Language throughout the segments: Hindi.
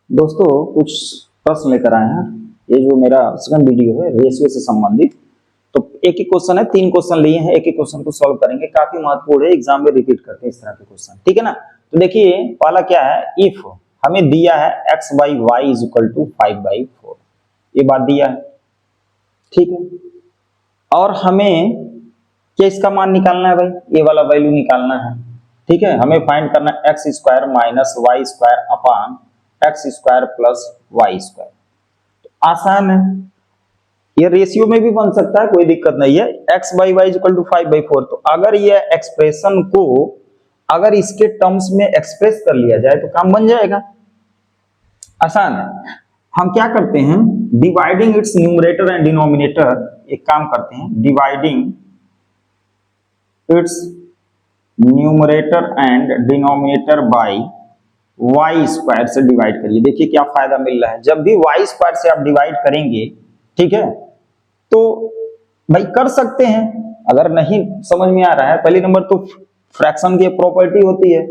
दोस्तों कुछ प्रश्न लेकर आए हैं। ये जो मेरा सेकंड वीडियो है रेशियो से संबंधित, तो एक ही क्वेश्चन है, 3 क्वेश्चन लिए हैं, एक ही क्वेश्चन को सॉल्व करेंगे। काफी महत्वपूर्ण है, एग्जाम में रिपीट करते हैं इस तरह के क्वेश्चन, ठीक है ना। तो देखिए पहला क्या है, इफ हमें दिया है x by y is equal to 5/4, ये बात दिया है, ठीक है। और हमें क्या इसका मान निकालना है भाई, ये वाला वैल्यू निकालना है, ठीक है। हमें फाइंड करना है x square minus y square upon x square plus y square. आसान है, ये रेशियो में भी बन सकता है, कोई दिक्कत नहीं है। X by y equal to 5/4, तो अगर ये एक्सप्रेशन को अगर इसके टर्म्स में एक्सप्रेस कर लिया जाए तो काम बन जाएगा। आसान है। हम क्या करते हैं, dividing its numerator and denominator, एक काम करते हैं, dividing its numerator and denominator by y square से डिवाइड करिए। देखिए क्या फायदा मिल रहा है, जब भी वाई स्क्वायर से आप डिवाइड करेंगे, ठीक है, तो भाई कर सकते हैं। अगर नहीं समझ में आ रहा है, पहली नंबर तो फ्रैक्शन की प्रॉपर्टी होती है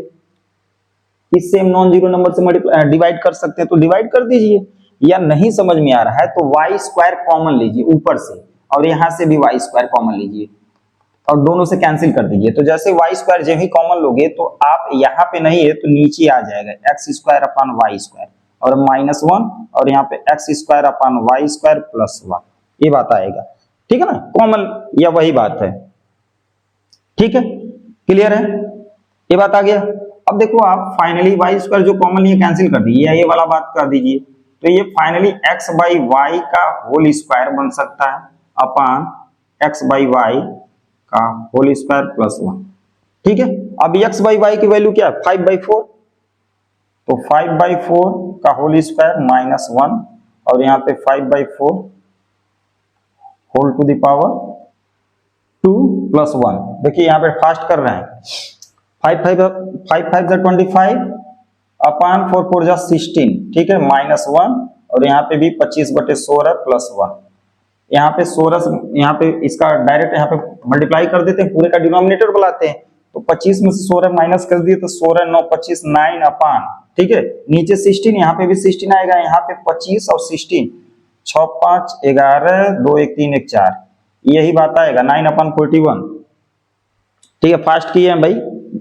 कि सेम नॉन जीरो नंबर से डिवाइड कर सकते हैं, तो डिवाइड कर दीजिए। या नहीं समझ में आ रहा है तो वाई स्क्वायर कॉमन लीजिए ऊपर से, और यहां से भी वाई स्क्वायर कॉमन लीजिए और दोनों से कैंसिल कर दीजिए। तो जैसे वाई स्क्वायर जब ही कॉमन लोगे तो आप यहाँ पे नहीं है तो नीचे आ जाएगा x square upon y square और -1, और यहाँ पे x square upon y square plus 1, ये बात आएगा, ठीक है ना। कॉमन या वही बात है, ठीक है, क्लियर है, ये बात आ गया। अब देखो आप फाइनली वाई स्क्वायर जो कॉमन लिए कैंसिल कर दीजिए, या ये वाला बात कर दीजिए, तो ये फाइनली एक्स बाई वाई का होल स्क्वायर बन सकता है अपॉन एक्स बाई वाई का होल स्क्वायर प्लस 1, ठीक है। अब x बाई वाई की वैल्यू क्या है, 5/4, तो 5/4 का होल स्क्वायर -1, और यहाँ पे 5/4 whole to the power 2 plus 1। देखिए यहाँ पे फास्ट कर रहे हैं, 5 5 जा 25 अपॉन 4 4 जा 16, ठीक है, -1, और यहाँ पे भी 25/16 प्लस 1। यहाँ पे 16, यहाँ पे इसका डायरेक्ट यहाँ पे मल्टीप्लाई कर देते हैं, पूरे का डिनोमिनेटर बुलाते हैं, तो 25 में से 16 माइनस कर दिए तो 16 9 25 9 अपान, ठीक है, नीचे 16, यहाँ पे भी 16 आएगा, यहाँ पे 25 और 16 6 5 11 2 1 3 1 4, यही बात आएगा 9/41, ठीक है। फास्ट किए हैं भाई,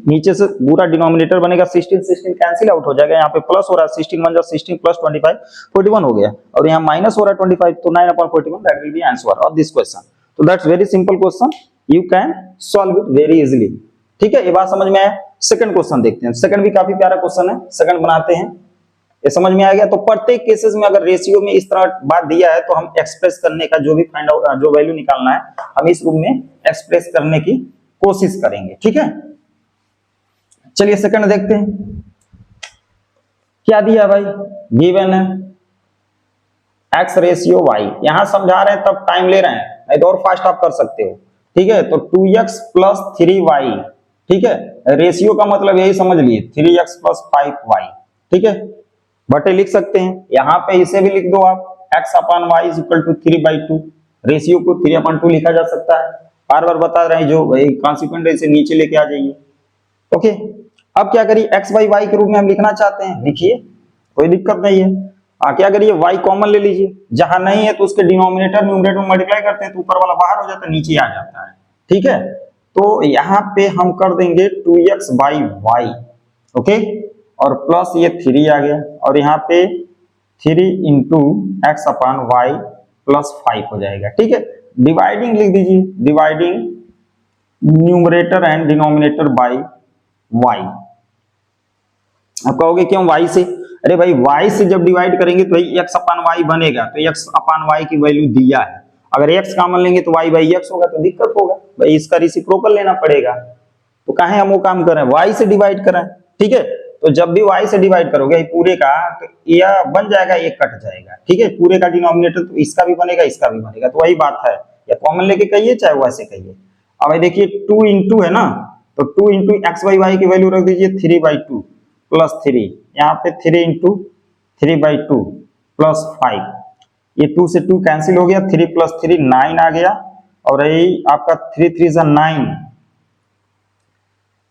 नीचे से पूरा डिनोमिनेटर बनेगा, 16 16 कैंसिल आउट हो जाएगा, यहाँ पे प्लस हो रहा है, 16 1 जा 16 प्लस 25 41 हो गया, और यहाँ माइनस हो रहा है 25, तो 9/41, that will be answer of this question. तो that's very simple question, you can solve it very easily, ठीक है। ये बात समझ में आया। सेकंड क्वेश्चन देखते हैं, सेकंड भी काफी प्यारा क्वेश्चन है, सेकंड बनाते हैं। ये समझ में आ गया। तो प्रत्येक केसेस में अगर रेशियो में इस तरह बात दिया है तो हम एक्सप्रेस करने का जो भी फाइंड आउट जो वैल्यू निकालना है, हम इस रूप में एक्सप्रेस करने की कोशिश करेंगे, ठीक है। चलिए सेकंड देखते हैं, क्या दिया भाई, गिवन है एक्स रेशियो वाई, यहां समझा रहे हैं तब टाइम ले रहे हैं, नहीं तो और फास्ट आप कर सकते हो, ठीक है। तो 2x प्लस 3y, ठीक है, रेशियो का मतलब यही समझ लिए 3x प्लस 5y, ठीक है, बटे लिख सकते हैं, यहां पे इसे भी लिख दो आप, x upon y is equal to 3/2, ratio को 3/2 लिखा जा सकता है, बार बार बता रहे हैं, जो कॉन्सिक्वेंट इसे नीचे लेके आ जाइए, ओके। अब क्या करिए, x बाई वाई के रूप में हम लिखना चाहते हैं, लिखिए, कोई दिक्कत नहीं है। क्या करिए, y कॉमन ले लीजिए, जहां नहीं है तो उसके डिनोमिनेटर न्यूमरेटर में मल्टीप्लाई करते हैं तो ऊपर वाला बाहर हो जाता है, नीचे आ जाता है, ठीक है। तो यहाँ पे हम कर देंगे 2x बाई वाई, ओके, और प्लस ये 3 आ गया, और यहाँ पे 3 into x upon y plus 5 हो जाएगा, ठीक है। डिवाइडिंग लिख दीजिए, dividing numerator and denominator by y. आप कहोगे क्यों y से, अरे भाई y से जब डिवाइड करेंगे तो x अपॉन y बनेगा, तो x अपॉन y की वैल्यू दिया है, अगर x कॉमन लेंगे तो y बाई x होगा, तो दिक्कत होगा भाई, इसका रेसिप्रोकल लेना पड़ेगा, तो काहे हम वो काम कर रहे हैं, y से डिवाइड करें, ठीक है। तो जब भी y से डिवाइड करोगे पूरे का, तो यह बन जाएगा, ये कट जाएगा, ठीक है, पूरे का डिनोमिनेटर तो इसका भी बनेगा इसका भी बनेगा, तो वही बात है, या कॉमन लेके कहिए चाहे वैसे कहिए। अब देखिए 2 इंटू है ना, तो 2 इंटू एक्स बाई वाई की वैल्यू रख दीजिए 3/2 प्लस 3, यहाँ पे 3 इंटू 3/2 प्लस 5, ये 2 से 2 कैंसिल हो गया, 3 प्लस 3 9 आ गया, और यही आपका 3 3 जा 9,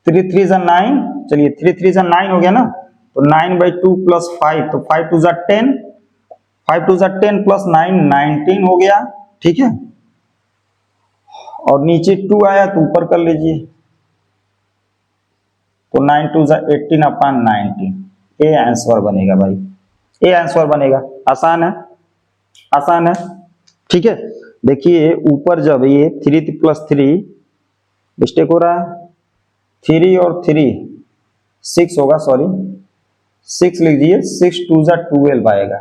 3 3 जा 9, चलिए 3 3 जा 9 हो गया ना, तो 9/2 प्लस 5, तो 5 टू 10, 5 टू 10 प्लस 9 19 हो गया, ठीक है। और नीचे 2 आया तो ऊपर कर लीजिए, तो 9 टू 18 अपॉन 19, ये आंसर बनेगा भाई, ये आंसर बनेगा। आसान है, आसान है, ठीक है। देखिए ऊपर जब ये 3 प्लस 3 मिस्टेक हो रहा है, 3 और 3 6 होगा, सॉरी 6 लीजिए, 6 टू 12 आएगा,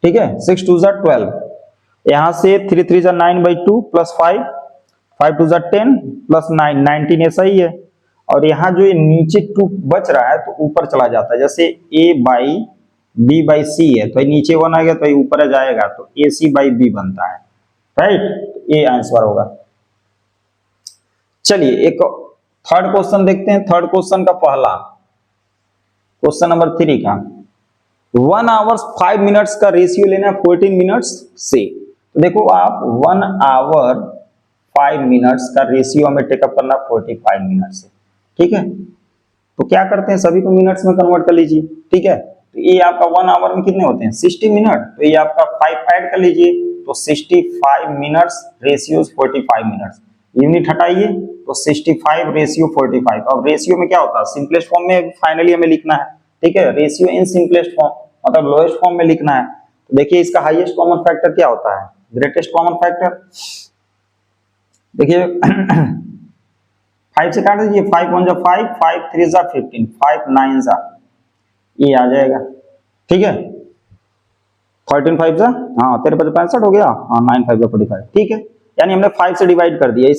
ठीक है, 6 टू 12। यहां से 3 3 9/2 प्लस 5, 5 टू 10 प्लस 9 19, ऐसा ही है। और यहाँ जो ये नीचे 2 बच रहा है तो ऊपर चला जाता है, जैसे a/b/c है तो नीचे 1 आ गया तो ये ऊपर जाएगा, तो ac/b बनता है, राइट, ये आंसर होगा। चलिए एक थर्ड क्वेश्चन देखते हैं। थर्ड क्वेश्चन का पहला क्वेश्चन नंबर 3 का 1 आवर्स 5 मिनट्स का रेशियो लेना है 14 मिनट्स से। तो देखो आप 1 आवर 5 मिनट्स का रेशियो हमें टेकअप करना 45 मिनट से, ठीक है। तो क्या करते हैं, सभी को मिनट्स में कन्वर्ट कर लीजिए, ठीक है। तो ये आपका 1 आवर में कितने होते हैं 60 मिनट, तो ये आपका 5 ऐड कर लीजिए, तो 65 मिनट्स रेशियो 45 मिनट्स, यूनिट हटाइए तो 65 रेशियो 45। अब रेशियो में क्या होता है, सिंपलेस्ट फॉर्म में फाइनली हमें लिखना है, ठीक है, रेशियो इन सिंपलेस्ट फॉर्म मतलब लोएस्ट फॉर्म में लिखना है। तो देखिए इसका हाईएस्ट कॉमन फैक्टर क्या होता है, ग्रेटेस्ट कॉमन फैक्टर, देखिए 5 से काट दीजिए, 5 1 जा 5, 5 3 जा 15, 5 9 जा, ये आ जाएगा, ठीक है। 13 5 जा, हाँ 13 5 65 हो गया, हाँ 9 5 जा 45, ठीक है। यानी हमने 5 से डिवाइड कर दिया,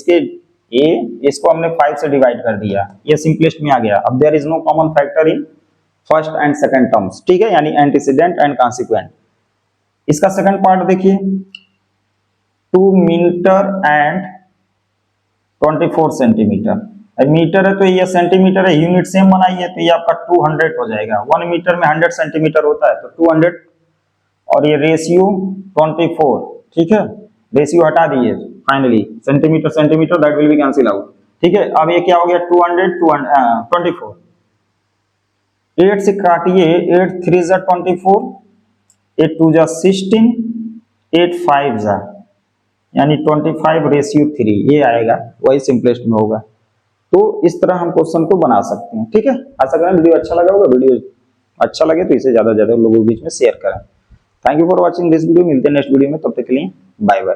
इसको हमने 5 से डिवाइड कर दिया, ये सिंपलेस्ट में आ गया। अब there is no common factor in first and second terms, ठीक है, यानी एंटीसीडेंट एंड कॉन्सिक्वेंट। इसका सेकंड पार्ट देखिए 2 मीटर एंड 24 सेंटीमीटर, मीटर है तो ये सेंटीमीटर है, यूनिट सेम बनाइए तो ये आपका 200 हो जाएगा। 1 मीटर में 100 सेंटीमीटर होता है तो 200, और ये रेशियो 24, ठीक है, रेशियो हटा दिए finally, centimetre centimetre that will B cancel out, ठीक है। अब ये क्या हो गया 200 24, 8 से काटिए, 8 3 जा 24, 8 2 जा 16, 8 5 जा, यानी 25 रेशियो 3, ये आएगा, वही सिंपलेस्ट में होगा। तो इस तरह हम क्वेश्चन को बना सकते हैं, ठीक है। आशा करें वीडियो अच्छा लगा होगा, वीडियो अच्छा लगे तो इसे ज्यादा से ज्यादा लोगों के बीच में शेयर करें। Thank you for watching this video, मिलते हैं नेक्स्ट वीडियो में, तब तक के लिए बाय बाय।